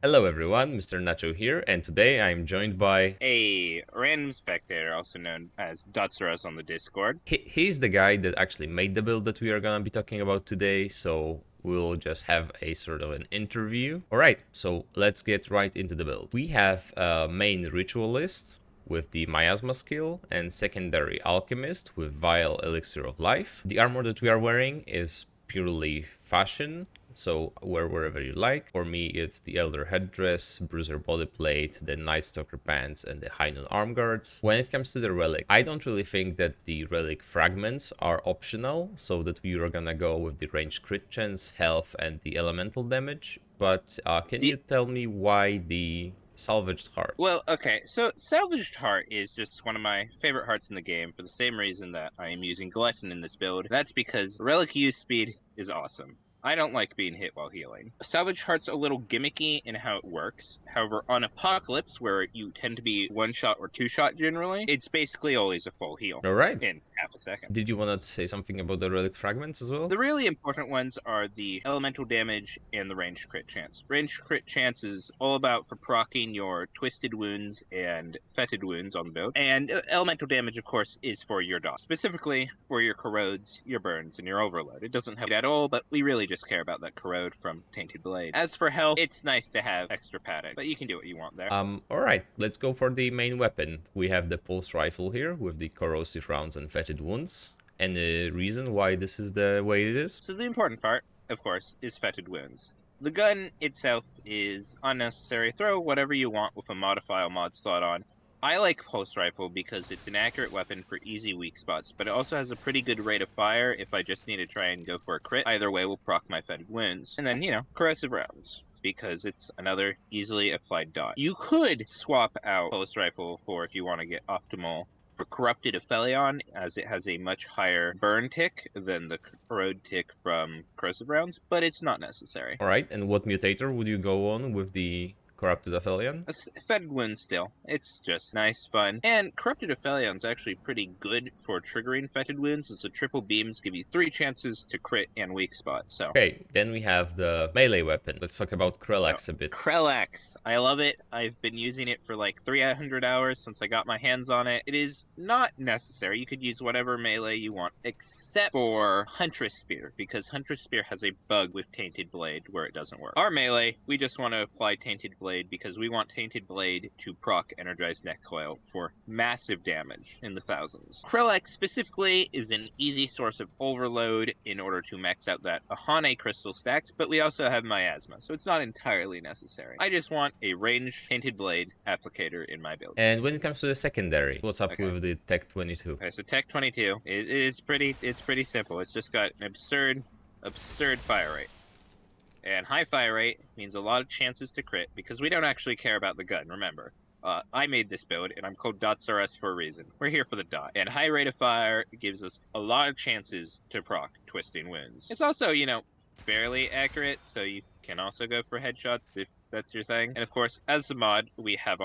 Hello everyone, Mr. Nacho here, and today I'm joined by... A random spectator, also known as Dotsaros on the Discord. He's the guy that actually made the build that we are gonna be talking about today, so we'll just have a sort of an interview. Alright, so let's get right into the build. We have a main ritualist with the Miasma skill and secondary alchemist with Vile Elixir of Life. The armor that we are wearing is purely fashion, so wear wherever you like. For me, it's the Elder Headdress, Bruiser Bodyplate, the Night Stalker Pants, and the High Noon Arm Guards. When it comes to the relic, I don't really think that the relic fragments are optional, so that we are gonna go with the range crit chance, health, and the elemental damage. But can you tell me why the Salvaged Heart? Well, okay, so Salvaged Heart is just one of my favorite hearts in the game for the same reason that I am using Glutton in this build. That's because relic use speed is awesome. I don't like being hit while healing. Salvage Heart's a little gimmicky in how it works. However, on Apocalypse, where you tend to be one shot or two shot generally, it's basically always a full heal Alright. in half a second. Did you want to say something about the relic fragments as well? The really important ones are the elemental damage and the ranged crit chance. Ranged crit chance is all about for proccing your twisted wounds and fetid wounds on the build. And elemental damage, of course, is for your dot, specifically for your corrodes, your burns, and your overload. It doesn't help it at all, but we really just care about that corrode from Tainted Blade. As for health, it's nice to have extra padding, but you can do what you want there. Alright, let's go for the main weapon. We have the pulse rifle here with the corrosive rounds and fetid wounds. Any reason why this is the way it is? So the important part, of course, is fetid wounds. The gun itself is unnecessary. Throw whatever you want with a modify or mod slot on. I like pulse rifle because it's an accurate weapon for easy weak spots, but it also has a pretty good rate of fire if I just need to try and go for a crit. Either way will proc my fetid wounds. And then, corrosive rounds, because it's another easily applied dot. You could swap out pulse rifle for if you want to get optimal for Corrupted Aphelion, as it has a much higher burn tick than the corrode tick from corrosive rounds, but it's not necessary. Alright, and what mutator would you go on with the Corrupted Aphelion? A fetid wound still. It's just nice, fun. And Corrupted Aphelion is actually pretty good for triggering fetid wounds, as the triple beams give you 3 chances to crit and weak spot, so. Okay, then we have the melee weapon. Let's talk about Krelax a bit. Krelax. I love it. I've been using it for like 300 hours since I got my hands on it. It is not necessary. You could use whatever melee you want, except for Huntress Spear, because Huntress Spear has a bug with Tainted Blade where it doesn't work. Our melee, we just want to apply Tainted Blade because we want Tainted Blade to proc Energized Neck Coil for massive damage in the thousands. Krelax specifically is an easy source of overload in order to max out that Ahane crystal stacks, but we also have Miasma, so it's not entirely necessary. I just want a ranged Tainted Blade applicator in my build. And when it comes to the secondary, what's up Okay. with the Tech 22? Okay, so Tech 22, it's pretty simple. It's just got an absurd fire rate. And high fire rate means a lot of chances to crit, because we don't actually care about the gun, remember. I made this build, and I'm called DotsRS for a reason. We're here for the dot. And high rate of fire gives us a lot of chances to proc twisting wounds. It's also, fairly accurate, so you can also go for headshots if that's your thing. And of course, as a mod we have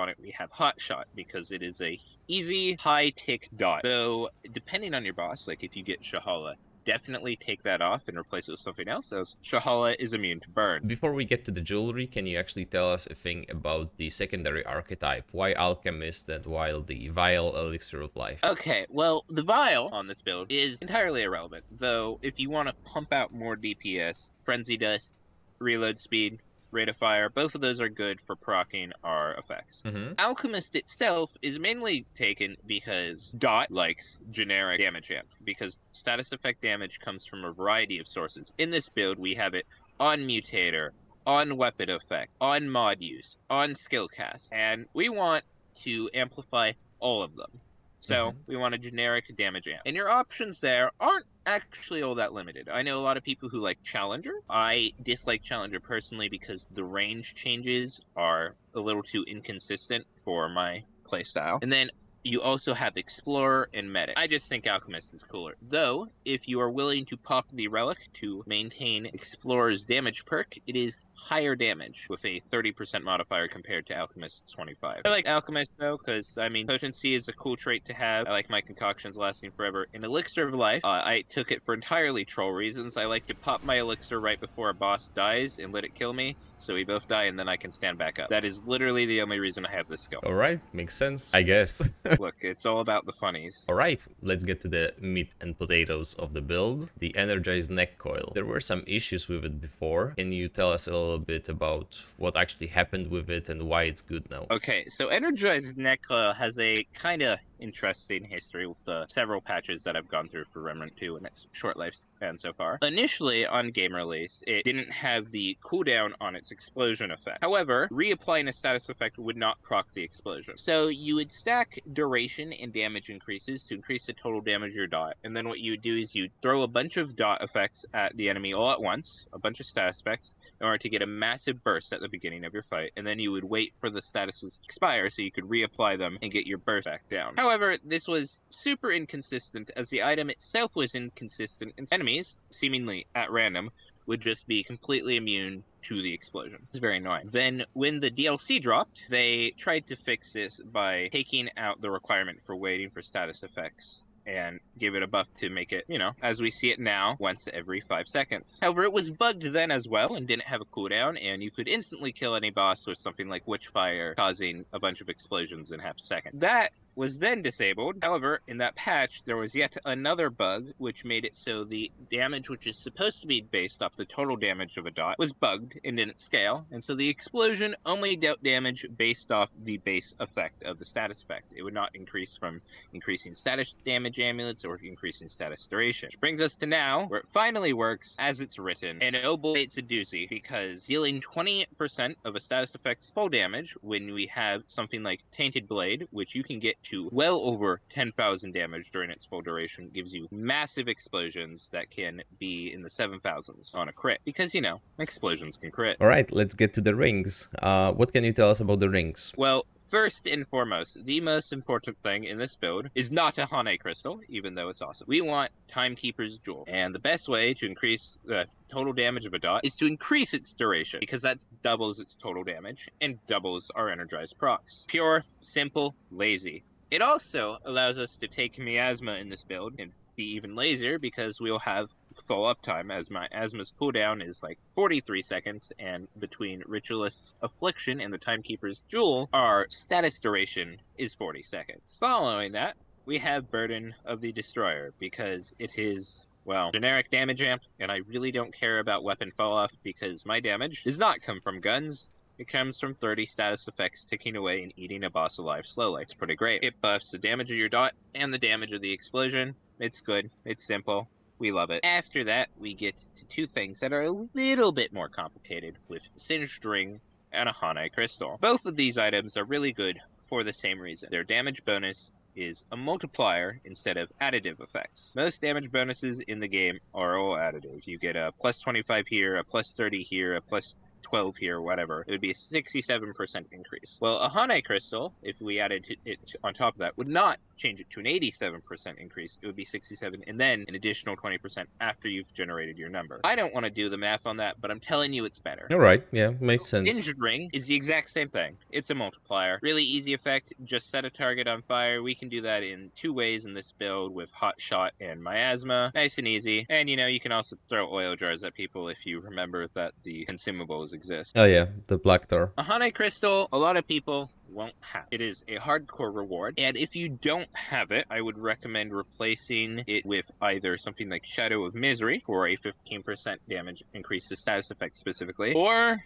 Hot Shot, because it is a easy high tick dot. Though, depending on your boss, like if you get Shahala, definitely take that off and replace it with something else, as Shahala is immune to burn. Before we get to the jewelry, can you actually tell us a thing about the secondary archetype? Why Alchemist and why the Vile Elixir of Life? Okay, well, the vial on this build is entirely irrelevant, though if you want to pump out more DPS, Frenzy Dust, reload speed, rate of fire, both of those are good for proccing our effects. Alchemist itself is mainly taken because Dot likes generic damage amp, because status effect damage comes from a variety of sources. In this build, we have it on Mutator, on weapon effect, on mod use, on skill cast, and we want to amplify all of them. So we want a generic damage amp. And your options there aren't actually all that limited. I know a lot of people who like Challenger. I dislike Challenger personally because the range changes are a little too inconsistent for my playstyle. And then you also have Explorer and Medic. I just think Alchemist is cooler. Though, if you are willing to pop the Relic to maintain Explorer's damage perk, it is higher damage with a 30% modifier compared to Alchemist's 25. I like Alchemist though, because I mean, potency is a cool trait to have. I like my concoctions lasting forever. In Elixir of Life, I took it for entirely troll reasons. I like to pop my elixir right before a boss dies and let it kill me, so we both die and then I can stand back up. That is literally the only reason I have this skill. All right, makes sense, I guess. Look, it's all about the funnies. All right, let's get to the meat and potatoes of the build, the Energized neck coil. There were some issues with it before. Can you tell us a little bit about what actually happened with it and why it's good now? Okay, so Energized neck coil has a kind of interesting history with the several patches that I've gone through for Remnant 2 and its short lifespan so far. Initially, on game release, it didn't have the cooldown on its explosion effect. However, reapplying a status effect would not proc the explosion. So you would stack duration and damage increases to increase the total damage of your dot, and then what you would do is you'd throw a bunch of dot effects at the enemy all at once, a bunch of status effects, in order to get a massive burst at the beginning of your fight, and then you would wait for the statuses to expire so you could reapply them and get your burst back down. However, this was super inconsistent as the item itself was inconsistent and enemies, seemingly at random, would just be completely immune to the explosion. It's very annoying. Then when the DLC dropped, they tried to fix this by taking out the requirement for waiting for status effects and give it a buff to make it, you know, as we see it now, once every 5 seconds. However, it was bugged then as well and didn't have a cooldown, and you could instantly kill any boss with something like Witchfire, causing a bunch of explosions in half a second. That was then disabled. However, in that patch, there was yet another bug, which made it so the damage, which is supposed to be based off the total damage of a dot, was bugged and didn't scale, and so the explosion only dealt damage based off the base effect of the status effect. It would not increase from increasing status damage amulets or increasing status duration. Which brings us to now, where it finally works as it's written. And oh boy, it's a doozy, because dealing 20% of a status effect's full damage when we have something like Tainted Blade, which you can get to well over 10,000 damage during its full duration, gives you massive explosions that can be in the 7,000s on a crit. Because, you know, explosions can crit. All right, let's get to the rings. What can you tell us about the rings? Well, first and foremost, the most important thing in this build is not a Hane crystal, even though it's awesome. We want Timekeeper's Jewel. And the best way to increase the total damage of a dot is to increase its duration, because that doubles its total damage and doubles our energized procs. Pure, simple, lazy. It also allows us to take Miasma in this build and be even lazier, because we'll have full uptime, as my Asma's cooldown is like 43 seconds, and between Ritualist's Affliction and the Timekeeper's Jewel, our status duration is 40 seconds. Following that, we have Burden of the Destroyer, because it is, well, generic damage amp, and I really don't care about weapon fall-off, because my damage does not come from guns. It comes from 30 status effects ticking away and eating a boss alive slowly. It's pretty great. It buffs the damage of your dot and the damage of the explosion. It's good. It's simple. We love it. After that, we get to two things that are a little bit more complicated, with Singed Ring and a Hane Crystal. Both of these items are really good for the same reason. Their damage bonus is a multiplier instead of additive effects. Most damage bonuses in the game are all additive. You get a plus 25 here, a plus 30 here, a plus 12 here, whatever. It would be a 67% increase. Well, a Hane crystal, if we added it on top of that, would not change it to an 87% increase. It would be 67 and then an additional 20% after you've generated your number. I don't want to do the math on that, but I'm telling you it's better. All right, yeah, makes sense. Singed Ring is the exact same thing. It's a multiplier. Really easy effect. Just set a target on fire. We can do that in two ways in this build with Hot Shot and Miasma. Nice and easy. And you know, you can also throw oil jars at people if you remember that the consumables exist. Oh yeah, the black tar. A Hane Crystal, a lot of people won't have. It is a hardcore reward, and if you don't have it, I would recommend replacing it with either something like Shadow of Misery for a 15% damage increase to status effect specifically, or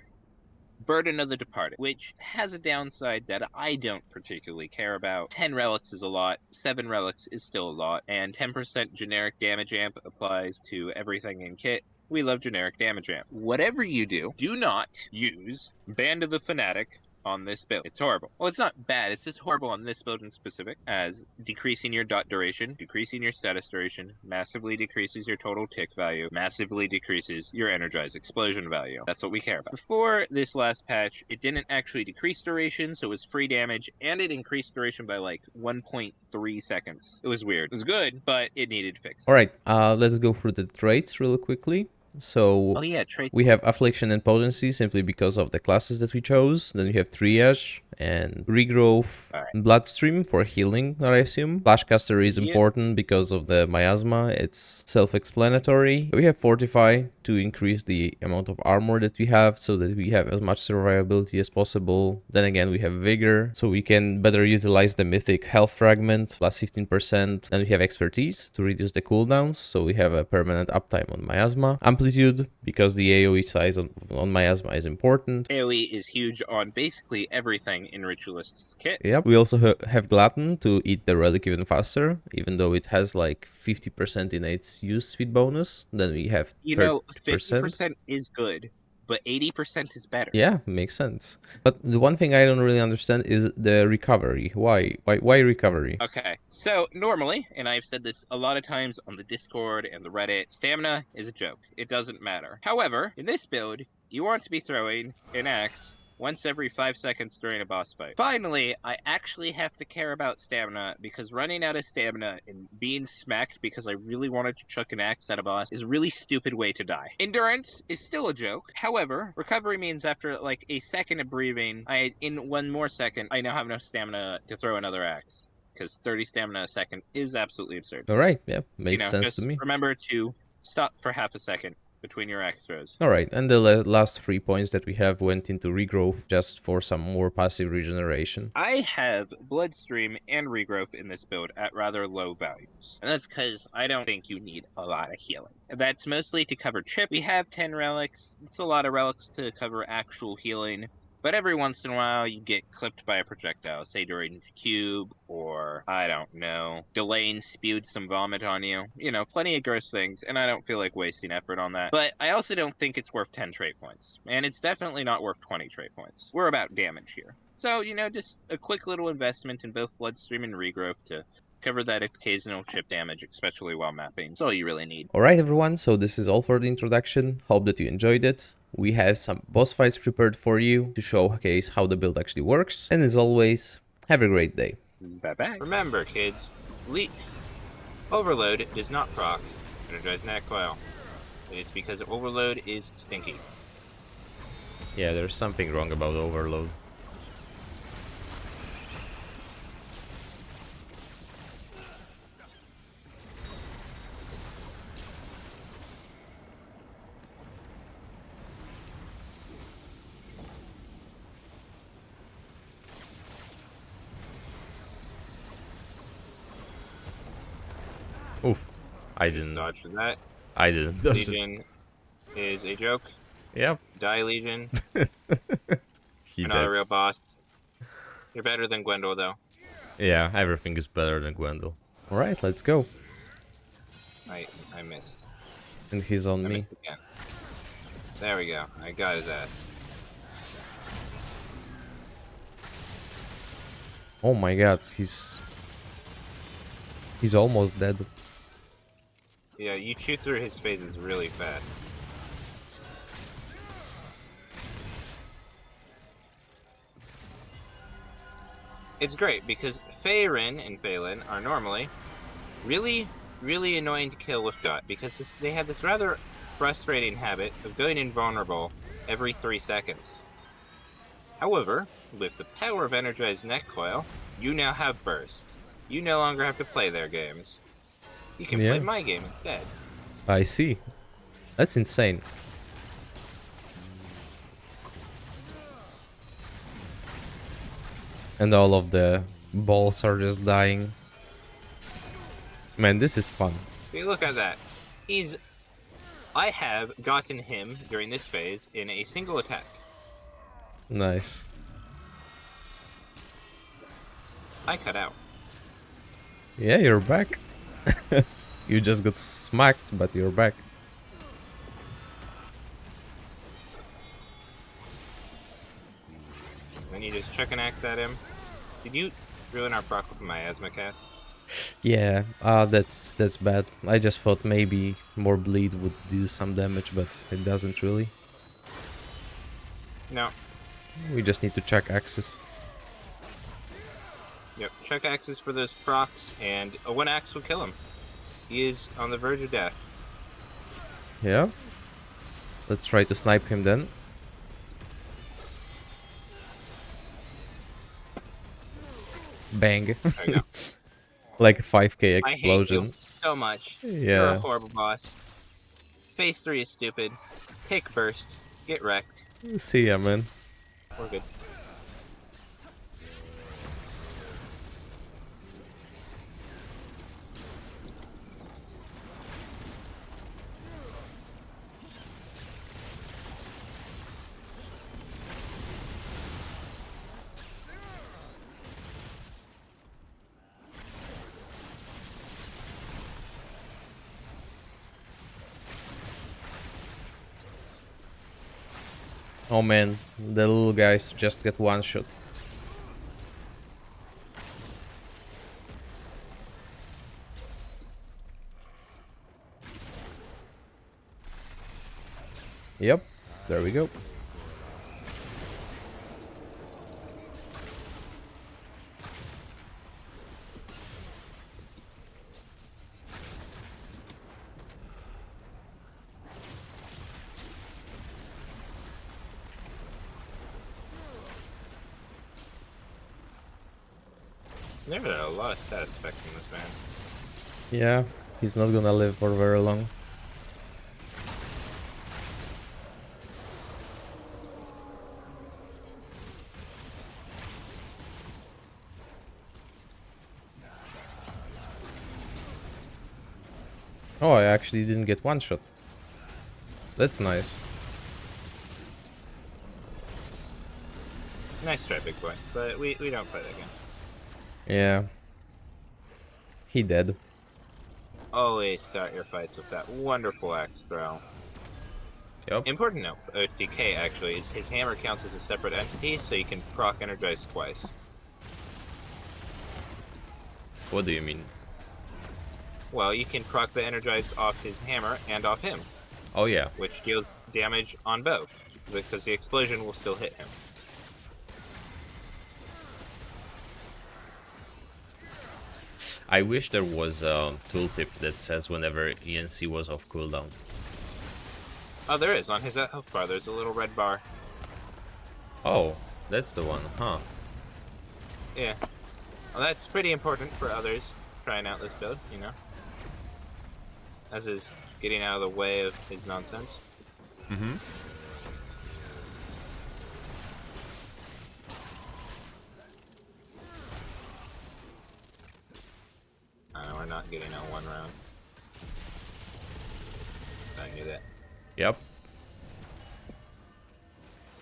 Burden of the Departed, which has a downside that I don't particularly care about. 10 relics is a lot, 7 relics is still a lot, and 10% generic damage amp applies to everything in kit. We love generic damage amp. Whatever you do, do not use Band of the Fanatic on this build. It's horrible. Well, it's not bad, it's just horrible on this build in specific, as decreasing your dot duration, decreasing your status duration, massively decreases your total tick value, massively decreases your energized explosion value. That's what we care about. Before this last patch, it didn't actually decrease duration, so it was free damage, and it increased duration by like 1.3 seconds. It was weird. It was good, but it needed fixing. All right, let's go through the traits really quickly. So Oh yeah, trait. we have Affliction and Potency simply because of the classes that we chose. Then we have Triage and Regrowth, All right. Bloodstream for healing, I assume. Flashcaster is Yep. important because of the miasma. It's self-explanatory. We have Fortify to increase the amount of armor that we have so that we have as much survivability as possible. Then again, we have Vigor, so we can better utilize the Mythic Health Fragment, plus 15%. Then we have Expertise to reduce the cooldowns, so we have a permanent uptime on miasma. Amplitude, because the AoE size on miasma is important. AoE is huge on basically everything in Ritualist's kit. Yep. We also have Glutton to eat the relic even faster, even though it has like 50% in its use speed bonus. Then we have You know, 30%. 50% is good, but 80% is better. Yeah, makes sense. But the one thing I don't really understand is the recovery. Why recovery? Okay, so normally, and I've said this a lot of times on the Discord and the Reddit, stamina is a joke. It doesn't matter. However, in this build, you want to be throwing an axe once every 5 seconds during a boss fight. Finally, I actually have to care about stamina because running out of stamina and being smacked because I really wanted to chuck an axe at a boss is a really stupid way to die. Endurance is still a joke. However, recovery means after like a second of breathing, in one more second, I now have enough stamina to throw another axe because 30 stamina a second is absolutely absurd. All right, yeah, makes sense to Just me. remember to stop for half a second between your axe throws. All right, and the last 3 points that we have went into regrowth just for some more passive regeneration. I have Bloodstream and Regrowth in this build at rather low values. And that's because I don't think you need a lot of healing. That's mostly to cover chip. We have 10 relics. It's a lot of relics to cover actual healing. But every once in a while, you get clipped by a projectile, say during cube, or I don't know, Delane spewed some vomit on you. Plenty of gross things, and I don't feel like wasting effort on that. But I also don't think it's worth 10 trait points, and it's definitely not worth 20 trait points. We're about damage here. So, just a quick little investment in both Bloodstream and Regrowth to cover that occasional chip damage, especially while mapping. That's all you really need. All right, everyone, so this is all for the introduction. Hope that you enjoyed it. We have some boss fights prepared for you to showcase how the build actually works. And as always, have a great day. Bye-bye. Remember, kids, Overload does not proc Energized Net Coil. It is because Overload is stinky. Yeah, there's something wrong about overload. Oof. I didn't Dodge for that. I didn't. Legion is a joke. Yep. Die Legion. He You're not a did. real boss. You're better than Gwendol, though. Yeah, everything is better than Gwendol. Alright, let's go. I missed. And he's on I me. missed again. There we go. I got his ass. Oh my god, he's almost dead. Yeah, you shoot through his phases really fast. It's great because Faerun and Phelan are normally really, really annoying to kill with Dot because they have this rather frustrating habit of going invulnerable every 3 seconds. However, with the power of Energized Net Coil, you now have Burst. You no longer have to play their games. You can play my game instead. I see. That's insane. And all of the balls are just dying. Man, this is fun. See, look at that. I have gotten him during this phase in a single attack. Nice. I cut out. Yeah, you're back. You just got smacked, but you're back. Then you just chuck an axe at him. Did you ruin our proc with miasma cast? Yeah, that's bad. I just thought maybe more bleed would do some damage, but it doesn't really. No. We just need to check axes. Yep, check axes for those procs, and one axe will kill him. He is on the verge of death. Yeah? Let's try to snipe him then. Bang. There you go. Like a 5k I hate you explosion. so much. You're a Yeah. horrible boss. Phase 3 is stupid. Take burst. Get wrecked. See ya, man. We're good. Oh man, the little guys just get one shot. Yep, there we go. There are a lot of status effects in this man. Yeah, he's not gonna live for very long. Oh, I actually didn't get one shot. That's nice. Nice try, big boy. But we don't play that game. Yeah. He dead. Always start your fights with that wonderful axe throw. Yep. Important note for OTK actually is his hammer counts as a separate entity, so you can proc Energize twice. What do you mean? Well, you can proc the Energize off his hammer and off him, Oh yeah. which deals damage on both, because the explosion will still hit him. I wish there was a tooltip that says whenever ENC was off cooldown. Oh, there is. On his health bar, there's a little red bar. Oh, that's the one, huh? Yeah. Well, that's pretty important for others trying out this build, you know? As is getting out of the way of his nonsense. Mm-hmm. We're not getting out one round. I knew that. Yep.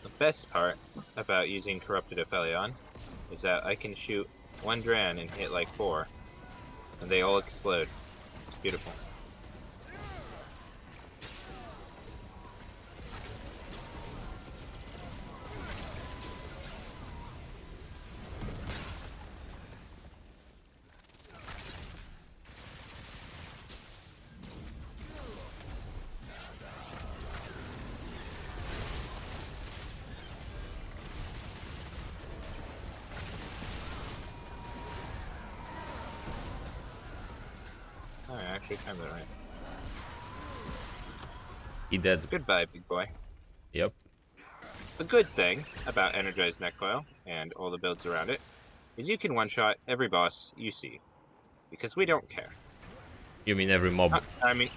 The best part about using Corrupted Aphelion is that I can shoot one Dran and hit like 4, and they all explode. It's beautiful. I actually timed that right. He dead. Goodbye, big boy. Yep. The good thing about Energized Netcoil and all the builds around it is you can one-shot every boss you see, because we don't care. You mean every mob? I mean,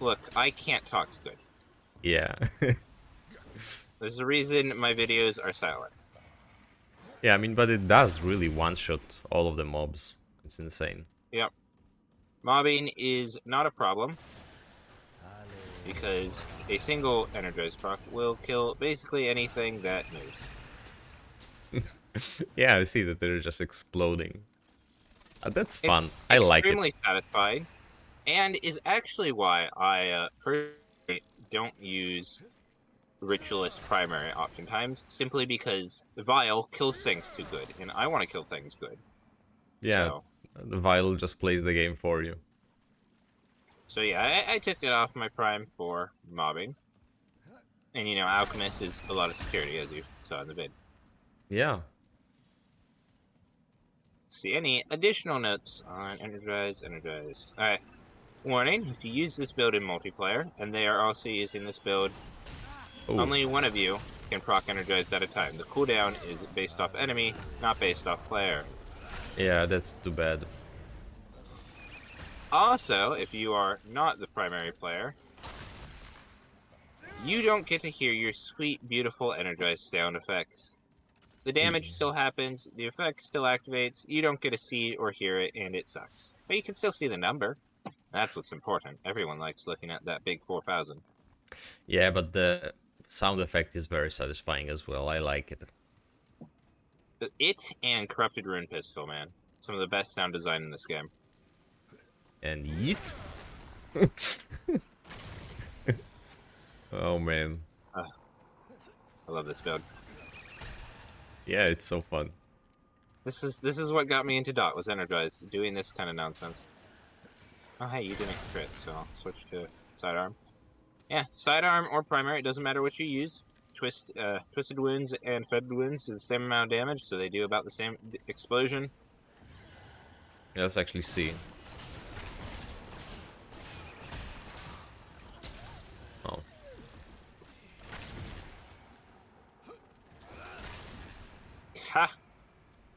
look, I can't talk good. Yeah. There's a reason my videos are silent. Yeah, I mean, but it does really one-shot all of the mobs. It's insane. Yep. Mobbing is not a problem, because a single Energized proc will kill basically anything that moves. Yeah, I see that they're just exploding. That's It's fun. I like it. extremely satisfying, and is actually why I personally don't use Ritualist primary oftentimes, simply because Vile kills things too good, and I want to kill things good. Yeah, So, the Vial just plays the game for you. so yeah, I took it off my prime for mobbing. And you know, Alchemist is a lot of security, as you saw in the vid. Yeah. See any additional notes on Energized? Alright. Warning, if you use this build in multiplayer, and they are also using this build Oh, Only one of you can proc Energized at a time. The cooldown is based off enemy, not based off player. yeah, that's too bad. Also, if you are not the primary player, you don't get to hear your sweet, beautiful Energized sound effects. The damage still happens, the effect still activates, you don't get to see or hear it, and it sucks. But you can still see the number. That's what's important. Everyone likes looking at that big 4,000. Yeah, but the sound effect is very satisfying as well. I like it. It and Corrupted Rune Pistol, man. Some of the best sound design in this game. And yeet. Oh man. I love this build. Yeah, it's so fun. This is what got me into Dot, was Energized, doing this kind of nonsense. Oh hey, you didn't crit, so I'll switch to sidearm. Yeah, sidearm or primary, it doesn't matter what you use. Twisted Wounds and Fed Wounds do the same amount of damage, so they do about the same explosion. Let's actually see. Oh, Ha!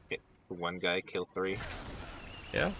Hit one guy, kill 3. yeah.